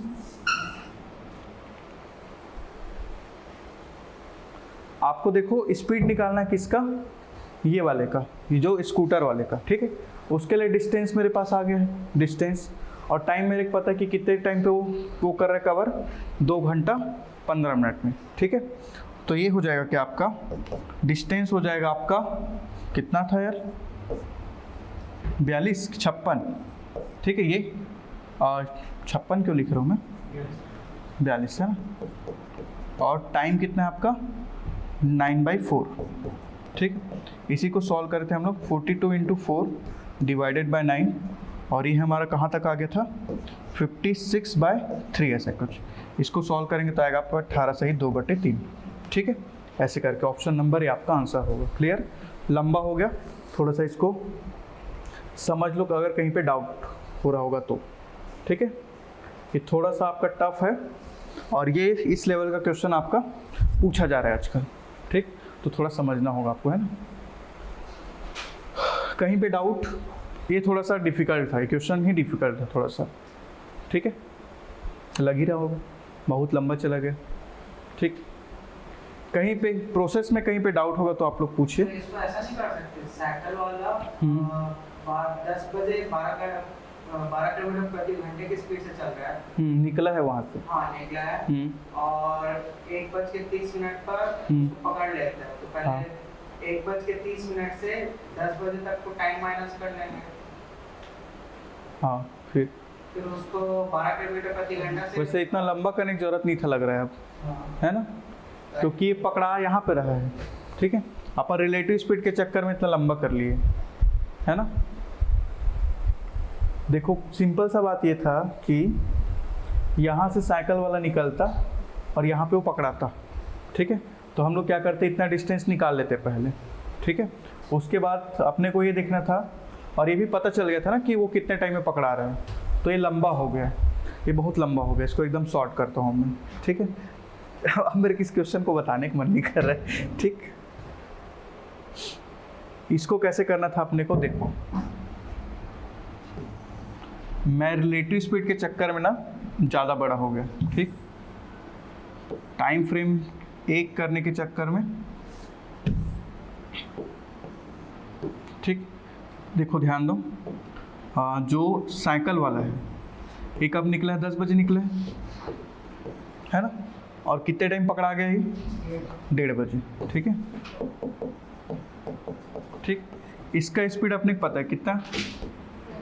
A: आपको देखो स्पीड निकालना है किसका, ये वाले का, ये जो स्कूटर वाले का, ठीक है। उसके लिए डिस्टेंस मेरे पास आ गया है, डिस्टेंस, और टाइम मेरे को पता है कि कितने टाइम पे वो कर रहा है कवर, 2 घंटा 15 मिनट में, ठीक है। तो ये हो जाएगा क्या आपका डिस्टेंस हो जाएगा आपका, कितना था यार, 42 56, ठीक है। ये 56 क्यों लिख रहा हूँ मैं, 42 है ना, और टाइम कितना है आपका 9/4, ठीक। इसी को सॉल्व करते हैं हम लोग, 42 × 4 डिवाइडेड बाय 9, और ये हमारा कहाँ तक आ गया था 56/3 ऐसा कुछ। इसको सॉल्व करेंगे तो आएगा आपका 18 सही 2/3, ठीक है। ऐसे करके ऑप्शन नंबर ये आपका आंसर होगा। क्लियर, लंबा हो गया, थोड़ा सा इसको समझ लो अगर कहीं पे डाउट हो रहा होगा तो, ठीक है। ये थोड़ा सा आपका टफ है, और ये इस लेवल का क्वेश्चन आपका पूछा जा रहा है आजकल, ठीक, तो थोड़ा समझना होगा आपको, है ना। कहीं पे डाउट, ये थोड़ा सा डिफ़िकल्ट था, ये क्वेश्चन ही डिफ़िकल्ट था थोड़ा सा, ठीक है, लग ही रहा होगा, बहुत लंबा चला गया, ठीक। कहीं पे प्रोसेस में कहीं पे डाउट होगा तो आप लोग पूछिए।
B: तो इसको ऐसा नहीं कर सकते, साइकिल वाला 10 बजे 12 किलोमीटर प्रति घंटे की स्पीड से चल रहा है,
A: निकला है वहाँ से,
B: हाँ निकला है, और 1:30 पर उसको पकड़ लेता है, तो पहले 1:30 से 10 बजे तक को टाइम माइनस कर लेंगे,
A: हाँ, फिर
B: उसको 12 किलोमीटर प्रति घंटा से,
A: वैसे इतना लंबा करने की जरूरत नहीं था लग रहा है अब,
B: हाँ,
A: है ना, क्योंकि ये पकड़ा यहाँ पे रहा है, ठीक है। अपन रिलेटिव स्पीड के चक्कर में इतना लंबा कर लिए, है ना। देखो सिंपल सा बात ये था कि यहाँ से साइकिल वाला निकलता और यहाँ पे वो पकड़ाता, ठीक है। तो हम लोग क्या करते, इतना डिस्टेंस निकाल लेते पहले, ठीक है। उसके बाद अपने को ये देखना था, और ये भी पता चल गया था ना कि वो कितने टाइम में पकड़ा रहे हैं। तो ये लंबा हो गया, ये बहुत लंबा हो गया, इसको एकदम शॉर्ट करता हूँ मैं, ठीक है। अब मेरे किस क्वेश्चन को बताने का मन नहीं कर रहा है, ठीक। इसको कैसे करना था अपने को, देखो मैं रिलेटिव स्पीड के चक्कर में ना ज़्यादा बड़ा हो गया, ठीक। टाइम फ्रेम एक करने के चक्कर में, ठीक। देखो ध्यान दो, जो साइकिल वाला है ये कब निकला है, 10 बजे निकला है ना, और कितने टाइम पकड़ा गया ये 1:30 बजे, ठीक है, ठीक। इसका स्पीड अपने को पता है कितना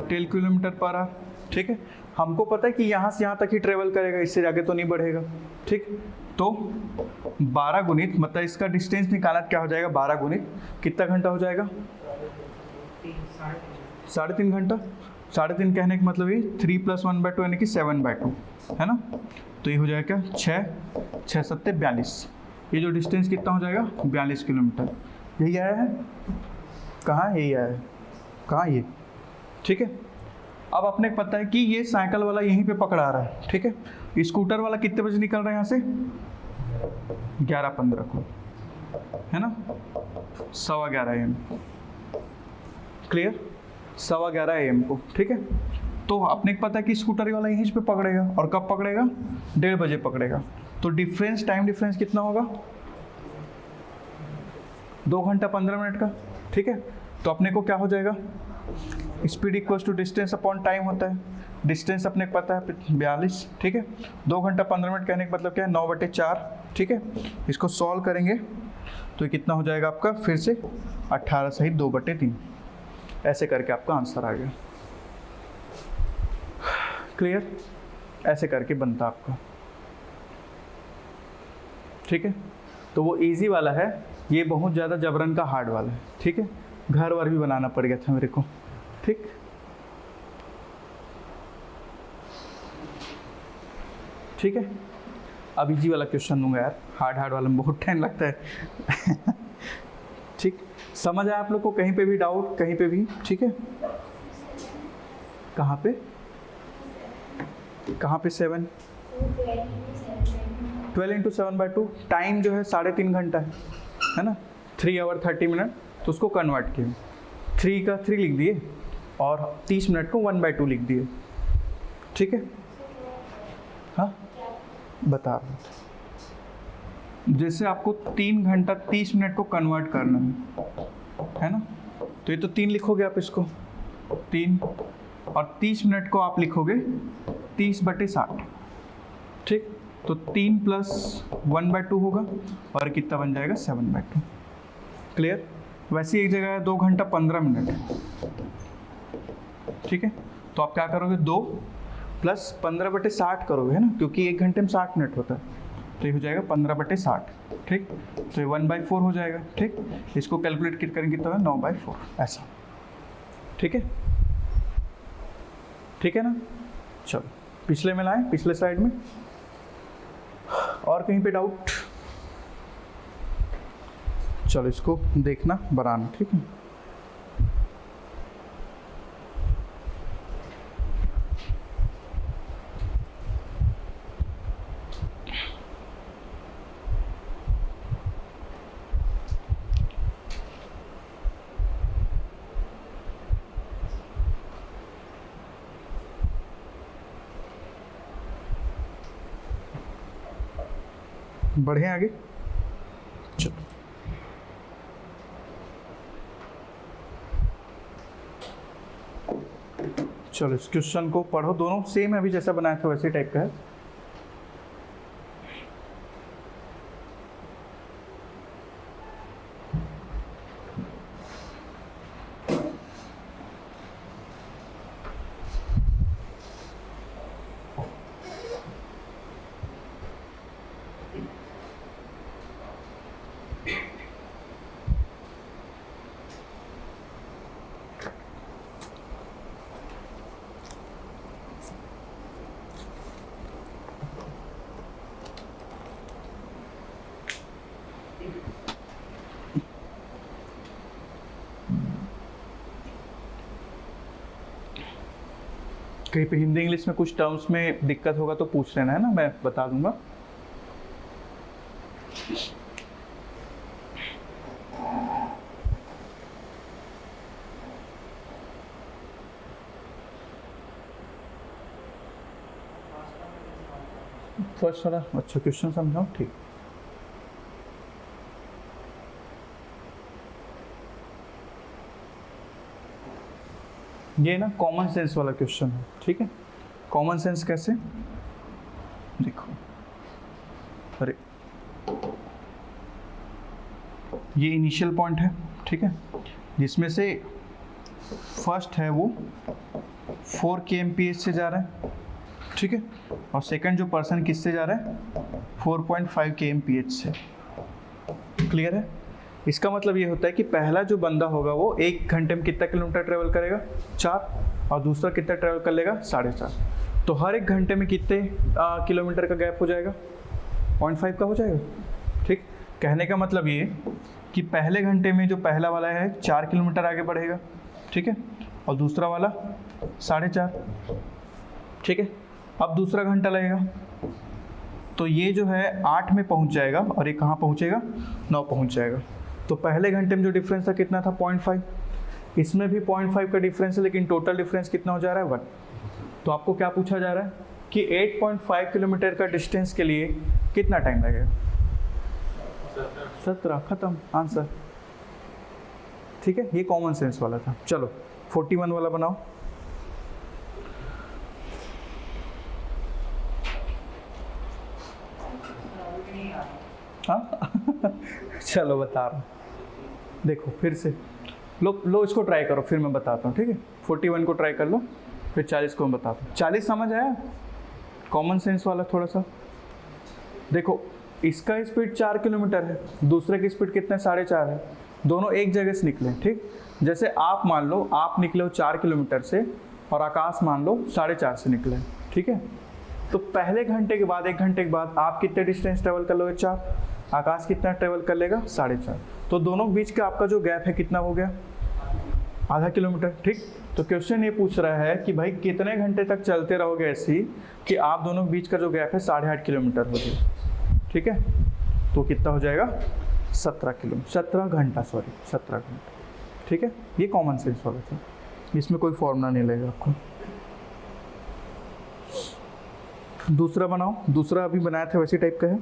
A: 10 किलोमीटर पर आवर, ठीक है। हमको पता है कि यहाँ से यहाँ तक ही ट्रेवल करेगा, इससे आगे तो नहीं बढ़ेगा, ठीक। तो 12 गुणित, मतलब इसका डिस्टेंस निकालना क्या हो जाएगा, 12 गुणित कितना घंटा हो जाएगा, 3.5 घंटा। 3.5 कहने का मतलब ये 3 + 1/2 यानी कि 7/2, है ना। तो ये हो जाएगा क्या, 6 × 7 = 42। ये जो डिस्टेंस कितना हो जाएगा 42 किलोमीटर। यही आया है, कहाँ यही आया है, कहाँ ये, ठीक है। अब अपने को पता है कि ये साइकिल वाला यहीं पे पकड़ा रहा है, ठीक है। स्कूटर वाला कितने बजे निकल रहा है यहाँ से 11:15 को, है ना, 11:15 AM, क्लियर, 11:15 AM को, ठीक है। तो अपने को पता है कि स्कूटर वाला यहीं पे पकड़ेगा, और कब पकड़ेगा 1:30 बजे पकड़ेगा। तो डिफरेंस, टाइम डिफरेंस कितना होगा 2 घंटा 15 मिनट का, ठीक है। तो अपने को क्या हो जाएगा, speed equals to distance upon time होता है। डिस्टेंस अपने को पता है 42, ठीक है। 2 घंटा 15 मिनट कहने का मतलब क्या है 9/4, ठीक है। इसको सॉल्व करेंगे तो ये कितना हो जाएगा आपका, फिर से 18 सही 2/3, ऐसे करके आपका आंसर आ गया। क्लियर, ऐसे करके बनता आपका, ठीक है। तो वो इजी वाला है, ये बहुत ज़्यादा जबरन का हार्ड वाला है, ठीक है। घर वर भी बनाना पड़ गया था मेरे को, ठीक। ठीक है, अब इजी वाला क्वेश्चन दूंगा यार, हार्ड वाला में बहुत टाइम लगता है। ठीक, समझ आया आप लोग को? कहीं पे भी डाउट, कहीं पे भी? ठीक है, कहाँ पे 7? 12 इंटू 7/2, टाइम जो है 3.5 घंटा है ना, 3 आवर 30 मिनट, तो उसको कन्वर्ट किए, 3 का 3 लिख दिए और 30 मिनट को 1/2 लिख दिए। ठीक है, हाँ बता रहा हूँ। जैसे आपको 3 घंटा 30 मिनट को कन्वर्ट करना है ना, तो ये तो 3 लिखोगे आप इसको 3, और 30 मिनट को आप लिखोगे 30/60। ठीक, तो 3 + 1/2 होगा और कितना बन जाएगा 7/2। क्लियर? वैसे एक जगह है 2 घंटा 15 मिनट है। ठीक है, तो आप क्या करोगे 2 + 15/60 करोगे, है ना, क्योंकि 1 घंटे में 60 मिनट होता है, तो ये हो जाएगा 15/60। ठीक, तो ये 1/4 हो जाएगा। ठीक, इसको कैलकुलेट करेंगे तो 9/4 ऐसा। ठीक है, ठीक है ना। चलो पिछले में लाएं, पिछले स्लाइड में और कहीं पे डाउट? चलो इसको देखना, बनाना। ठीक है, बढ़े आगे। चलो चलो इस क्वेश्चन को पढ़ो, दोनों सेम है, अभी जैसा बनाया था वैसे टाइप का है। कहीं पे हिंदी इंग्लिश में कुछ टर्म्स में दिक्कत होगा तो पूछ लेना, है ना, मैं बता दूंगा। फर्स्ट वाला अच्छा क्वेश्चन समझाओ। ठीक, ये ना कॉमन सेंस वाला क्वेश्चन है। ठीक है, कॉमन सेंस कैसे, देखो, अरे ये इनिशियल पॉइंट है। ठीक है, जिसमें से फर्स्ट है वो 4 kmph से जा रहा है। ठीक है, और सेकंड जो पर्सन किससे जा रहा है 4.5 kmph से। क्लियर है? इसका मतलब ये होता है कि पहला जो बंदा होगा वो 1 घंटे में कितना किलोमीटर ट्रेवल करेगा 4, और दूसरा कितना ट्रेवल कर लेगा 4.5। तो हर 1 घंटे में कितने किलोमीटर का गैप हो जाएगा 0.5 का हो जाएगा। ठीक, कहने का मतलब ये कि पहले घंटे में जो पहला वाला है 4 किलोमीटर आगे बढ़ेगा। ठीक है, और दूसरा वाला 4.5। ठीक है, अब दूसरा घंटा लगेगा, तो ये जो है 8 में पहुंच जाएगा और ये कहाँ पहुंचेगा 9 पहुंच जाएगा। तो पहले घंटे में जो डिफरेंस था कितना था 0.5, इसमें भी 0.5 का डिफरेंस है, लेकिन टोटल डिफरेंस कितना हो जा रहा है 1। तो आपको क्या पूछा जा रहा है कि 8.5 किलोमीटर का डिस्टेंस के लिए कितना टाइम लगेगा 17। खत्म आंसर। ठीक है, ये कॉमन सेंस वाला था। चलो 41 वाला बनाओ। हाँ चलो बता रहा हूँ, देखो फिर से लो इसको ट्राई करो, फिर मैं बताता हूँ। ठीक है, 41 को ट्राई कर लो, फिर 40 को मैं बताता हूँ। 40 समझ आया, कॉमन सेंस वाला थोड़ा सा। देखो इसका स्पीड 4 किलोमीटर है, दूसरे की स्पीड कितना 4.5 है, दोनों एक जगह से निकले। ठीक, जैसे आप मान लो आप निकले हो 4 किलोमीटर से और आकाश मान लो 4.5 से निकले। ठीक है, तो पहले घंटे के बाद 1 घंटे के बाद आप कितने डिस्टेंस ट्रेवल कर लोगे 4, आकाश कितना ट्रेवल कर लेगा 4.5। तो दोनों के बीच का आपका जो गैप है कितना हो गया, आधा किलोमीटर। ठीक, तो क्वेश्चन ये पूछ रहा है कि भाई कितने घंटे तक चलते रहोगे ऐसी कि आप दोनों के बीच का जो गैप है 8.5 किलोमीटर हो जाए। ठीक है, तो कितना हो जाएगा 17 घंटा। ठीक है, ये कॉमन सेंस वाला था, इसमें कोई फॉर्मूला नहीं लगेगा आपको। दूसरा बनाओ, दूसरा अभी बनाया था वैसे टाइप का है।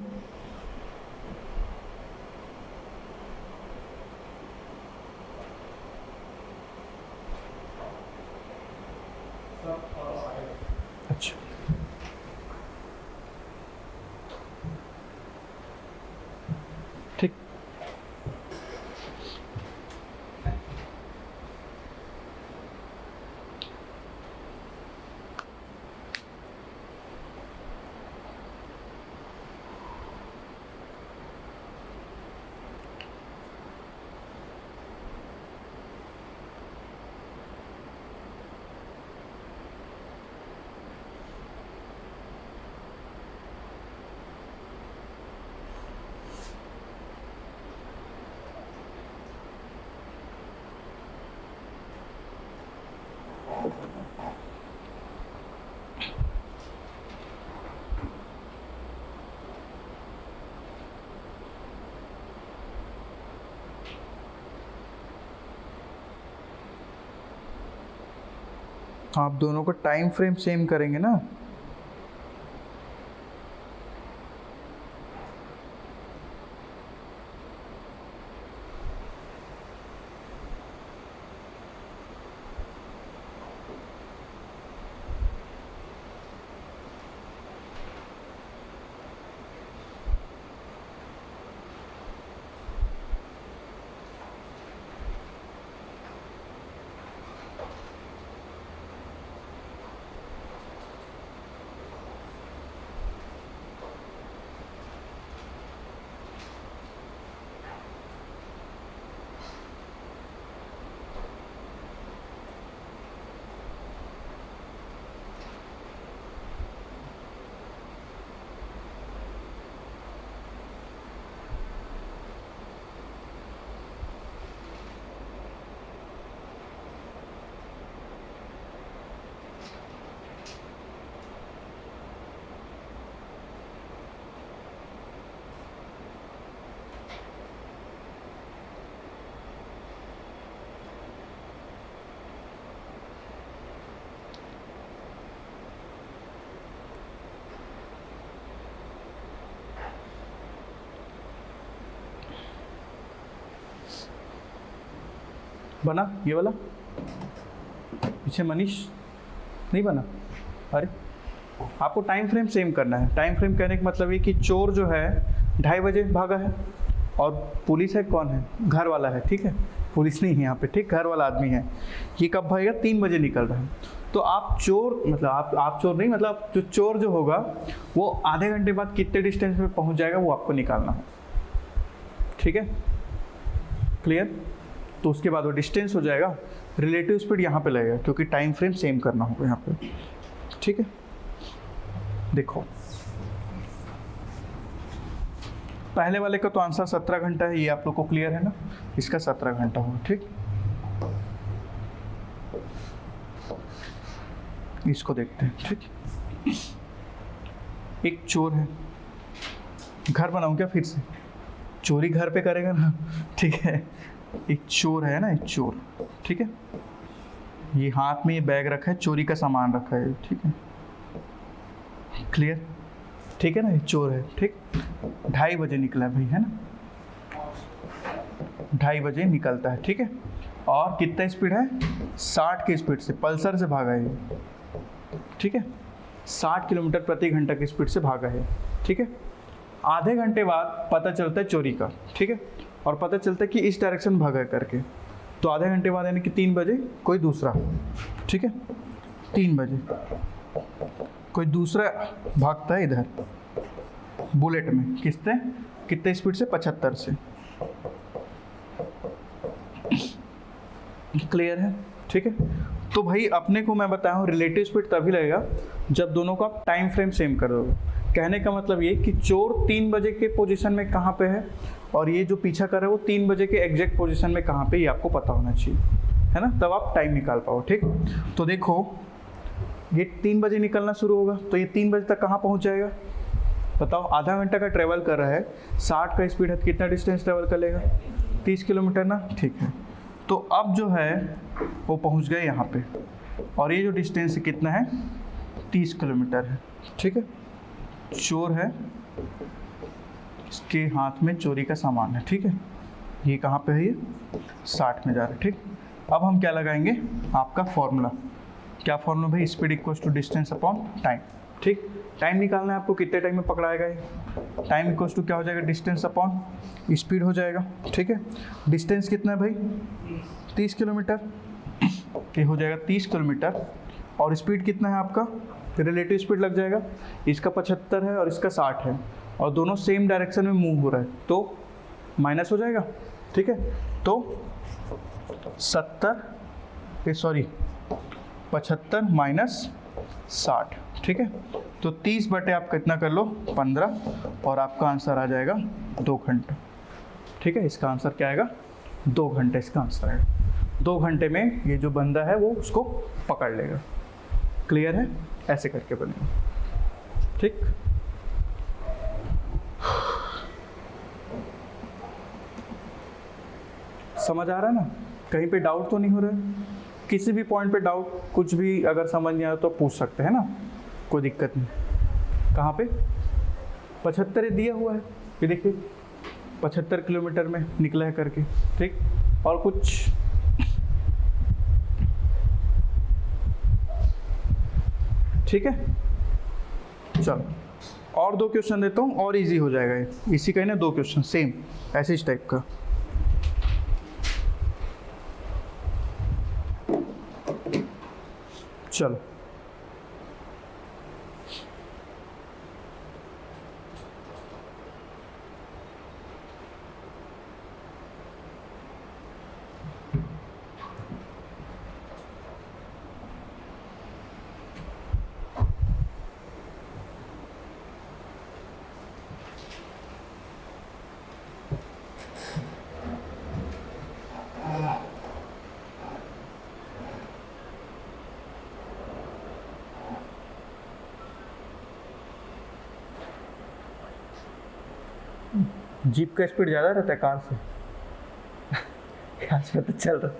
A: अच्छा, ठीक। आप दोनों को टाइम फ्रेम सेम करेंगे ना। बना ये वाला, पीछे मनीष नहीं बना। अरे आपको टाइम फ्रेम सेम करना है। टाइम फ्रेम कहने का मतलब ये कि चोर जो है 2:30 बजे भागा है और पुलिस है कौन है, घर वाला है। ठीक है, पुलिस नहीं है यहाँ पे, ठीक, घर वाला आदमी है। ये कब भागेगा, 3 बजे निकल रहा है। तो आप चोर मतलब आप चोर नहीं, मतलब जो चोर जो होगा वो आधे घंटे बाद कितने डिस्टेंस पे पहुँच जाएगा वो आपको निकालना है। ठीक है, क्लियर। तो उसके बाद वो डिस्टेंस हो जाएगा, रिलेटिव स्पीड यहाँ पे लगेगा क्योंकि टाइम फ्रेम सेम करना होगा यहाँ पे। ठीक है, देखो पहले वाले का तो आंसर 17 घंटा है, ये आप लोग को क्लियर है ना। इसका 17 घंटा होगा। ठीक, इसको देखते हैं। ठीक, एक चोर है, घर बनाऊं क्या फिर से, चोरी घर पे करेगा ना। ठीक है, एक चोर है ना, एक चोर। ठीक है, ये हाथ में ये बैग रखा है, चोरी का सामान रखा है। ठीक है, क्लियर। ठीक है ना, ये चोर है। ठीक, 2:30 बजे निकला भाई, है ना, 2:30 बजे निकलता है। ठीक है, और कितना स्पीड है, 60 की स्पीड से, पल्सर से भागा है। ठीक है, 60 किलोमीटर प्रति घंटा की स्पीड से भागा है। ठीक है, आधे घंटे बाद पता चलता है चोरी का। ठीक है, और पता चलता है कि इस डायरेक्शन भागा करके। तो आधे घंटे बाद यानी कि 3 बजे कोई दूसरा, ठीक है, 3 बजे कोई दूसरा भागता है इधर बुलेट में, कितने स्पीड से, 75 से। क्लियर है। ठीक है, तो भाई अपने को मैं बताया हूँ रिलेटिव स्पीड तभी लगेगा जब दोनों का टाइम फ्रेम सेम कर दोगे। कहने का मतलब ये कि चोर 3 बजे के पोजीशन में कहाँ पे है और ये जो पीछा कर रहा है वो 3 बजे के एग्जैक्ट पोजीशन में कहाँ पे, ये आपको पता होना चाहिए, है ना, तब आप टाइम निकाल पाओ। ठीक, तो देखो ये 3 बजे निकलना शुरू होगा तो ये 3 बजे तक कहाँ पहुँच जाएगा बताओ। आधा घंटा का ट्रेवल कर रहा है, 60 का स्पीड है, कितना डिस्टेंस ट्रेवल कर लेगा, 30 किलोमीटर ना। ठीक है, तो अब जो है वो पहुँच गए यहाँ पे और ये जो डिस्टेंस कितना है 30 किलोमीटर है। ठीक है, चोर है, इसके हाथ में चोरी का सामान है। ठीक है, ये कहाँ पे है, ये 60 में जा रहा है। ठीक, अब हम क्या लगाएंगे, आपका फॉर्मूला, क्या फॉर्मूला भाई, speed equals to distance upon time. ठीक, टाइम निकालना है आपको, कितने टाइम में पकड़ाएगा ये, टाइम इक्वल्स टू क्या हो जाएगा, डिस्टेंस अपॉन स्पीड हो जाएगा। ठीक है, डिस्टेंस कितना है भाई 30 किलोमीटर, ये हो जाएगा 30 किलोमीटर और स्पीड कितना है आपका, रिलेटिव स्पीड लग जाएगा, इसका 75 है और इसका 60 है और दोनों सेम डायरेक्शन में मूव हो रहा है तो माइनस हो जाएगा। ठीक है, तो 75 माइनस 60। ठीक है, तो 30 बटे आप कितना कर लो 15 और आपका आंसर आ जाएगा 2 घंटा। ठीक है, इसका आंसर क्या आएगा, 2 घंटे इसका आंसर आएगा। 2 घंटे में ये जो बंदा है वो उसको पकड़ लेगा। क्लियर है, ऐसे करके बनेगा। ठीक, समझ आ रहा है ना, कहीं पे डाउट तो नहीं हो रहा है, किसी भी पॉइंट पे डाउट, कुछ भी अगर समझ नहीं आया तो पूछ सकते हैं ना, कोई दिक्कत नहीं। कहाँ पे 75 दिया हुआ है, ये देखिए 75 किलोमीटर में निकला है करके। ठीक, और कुछ ठीक है, चलो और 2 क्वेश्चन देता हूँ और इजी हो जाएगा ये, इसी का ही ना 2 क्वेश्चन सेम ऐसे इस टाइप का। चलो जीप का स्पीड ज़्यादा रहता है कार से, कार से पता चल रहा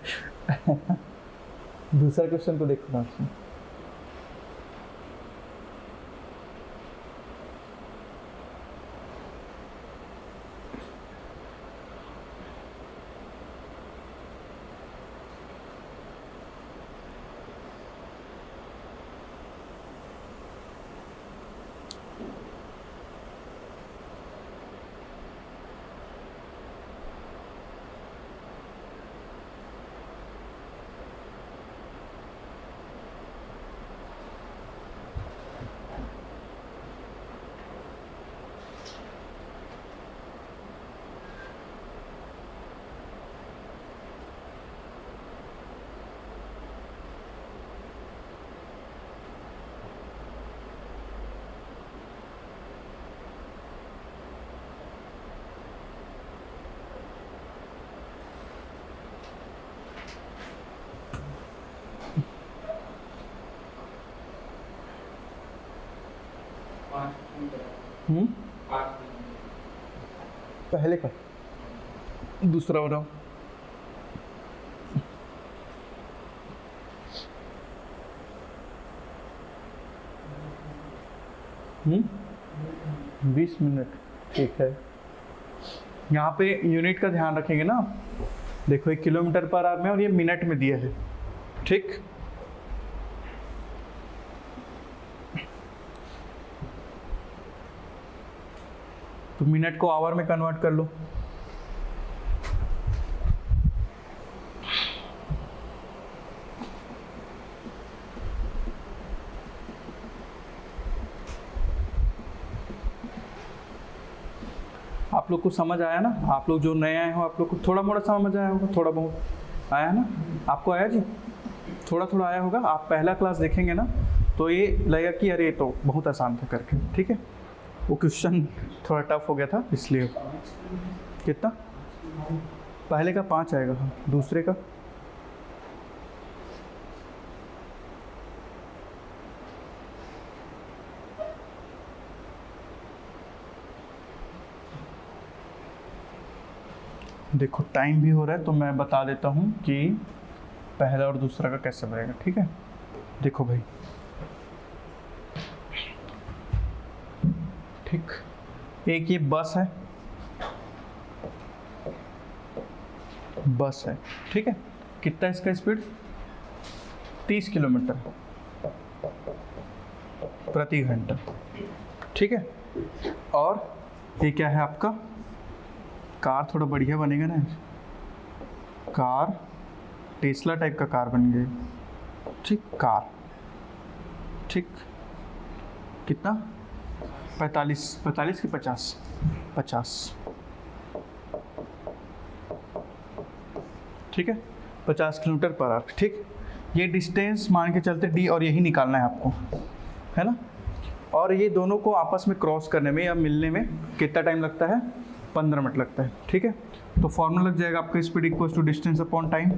A: है। दूसरा क्वेश्चन को देखो आपसे, पहले का दूसरा बताओ। हम्म, 20 मिनट, ठीक है। यहाँ पे यूनिट का ध्यान रखेंगे ना, देखो 1 किलोमीटर पर आवर में और ये मिनट में दिया है, ठीक। तो मिनट को आवर में कन्वर्ट कर लो। आप लोग को समझ आया ना? आप लोग जो नए आए हो, आप लोग को थोड़ा मोड़ा समझ आया होगा, थोड़ा बहुत आया ना? आपको आया जी? थोड़ा थोड़ा आया होगा। आप पहला क्लास देखेंगे ना तो ये लगेगा कि अरे ये तो बहुत आसान था करके, ठीक है। वो क्वेश्चन थोड़ा टफ हो गया था इसलिए। कितना? पहले का 5 आएगा, हाँ। दूसरे का देखो टाइम भी हो रहा है तो मैं बता देता हूँ कि पहला और दूसरा का कैसे बनेगा, ठीक है। देखो भाई, ठीक, एक ये बस है, बस है, ठीक है। कितना इसका स्पीड? 30 किलोमीटर प्रति घंटा, ठीक है। और ये क्या है आपका? कार थोड़ा बढ़िया बनेगा ना, कार टेस्ला टाइप का कार बन गई, ठीक। कार, ठीक। कितना? 45 की 50, ठीक है। 50 किलोमीटर पर आवर, ठीक। ये डिस्टेंस मान के चलते डी, और यही निकालना है आपको, है ना। और ये दोनों को आपस में क्रॉस करने में या मिलने में कितना टाइम लगता है? 15 मिनट लगता है, ठीक है। तो फॉर्मूला लग जाएगा आपका speed equals to distance upon time,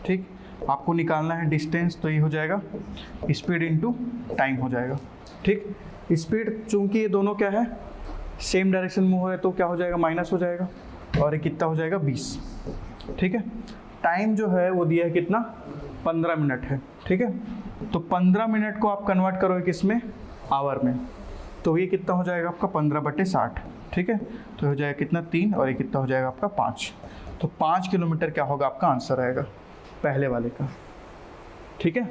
A: ठीक। आपको निकालना है डिस्टेंस, तो ये हो जाएगा स्पीड इनटू टाइम हो जाएगा, ठीक। स्पीड चूंकि ये दोनों क्या है, सेम डायरेक्शन में हो है, तो क्या हो जाएगा? माइनस हो जाएगा। और ये कितना हो जाएगा? 20, ठीक है। टाइम जो है वो दिया है कितना? 15 मिनट है, ठीक है। तो 15 मिनट को आप कन्वर्ट करोगे किसमें? आवर में। तो ये कितना हो जाएगा आपका? 15/60, ठीक है। तो हो जाएगा कितना? 3, और ये कितना हो जाएगा आपका? 5। तो 5 किलोमीटर क्या होगा आपका आंसर आएगा पहले वाले का, ठीक है।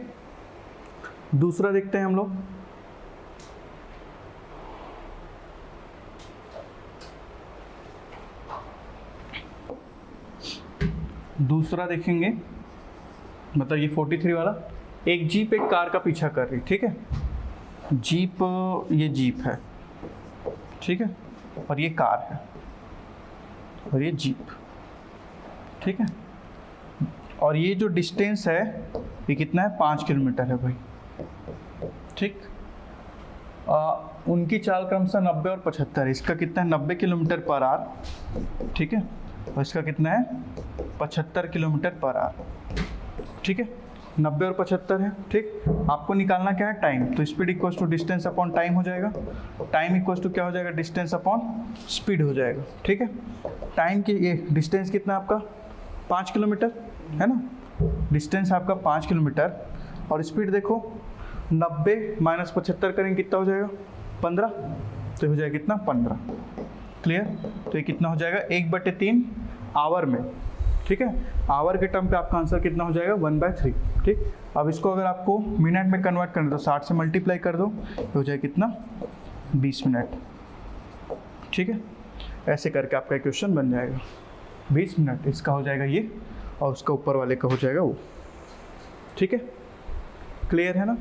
A: दूसरा देखते हैं हम लोग। दूसरा देखेंगे, मतलब ये 43 वाला। एक जीप एक कार का पीछा कर रही, ठीक है। जीप, ये जीप है, ठीक है, और ये कार है, और ये जीप, ठीक है। और ये जो डिस्टेंस है ये कितना है? 5 किलोमीटर है भाई, ठीक। उनकी चाल क्रमशः 90 और 75 है। इसका कितना है? 90 किलोमीटर पर आवर, ठीक है। और इसका कितना है? 75 किलोमीटर पर आवर, ठीक है। 90 और 75 है, ठीक। आपको निकालना क्या है? टाइम। तो speed equals to distance upon time हो जाएगा। टाइम इक्वल्स टू क्या हो जाएगा? डिस्टेंस अपॉन स्पीड हो जाएगा, ठीक है। टाइम की ये डिस्टेंस कितना है आपका? 5 किलोमीटर है ना। डिस्टेंस आपका 5 किलोमीटर, और स्पीड देखो 90 माइनस 75 करेंगे कितना हो जाएगा? 15। तो हो जाएगा कितना? 15। क्लियर? तो ये कितना हो जाएगा? 1/3 आवर में, ठीक है। आवर के टर्म पे आपका आंसर कितना हो जाएगा? 1/3, ठीक। अब इसको अगर आपको मिनट में कन्वर्ट करना तो 60 से मल्टीप्लाई कर दो, तो हो जाएगा कितना? 20 मिनट, ठीक है। ऐसे करके आपका क्वेश्चन बन जाएगा। 20 मिनट इसका हो जाएगा ये, और उसका ऊपर वाले का हो जाएगा वो, ठीक है। क्लियर है ना?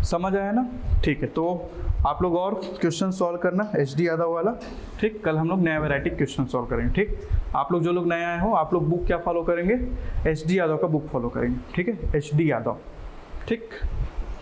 A: समझ आया ना? ठीक है। तो आप लोग और क्वेश्चन सॉल्व करना HD यादव वाला, ठीक। कल हम लोग नया वैरायटी क्वेश्चन सॉल्व करेंगे, ठीक। आप लोग जो लोग नए आए हो, आप लोग बुक क्या फॉलो करेंगे? HD यादव का बुक फॉलो करेंगे, ठीक है। HD यादव, ठीक।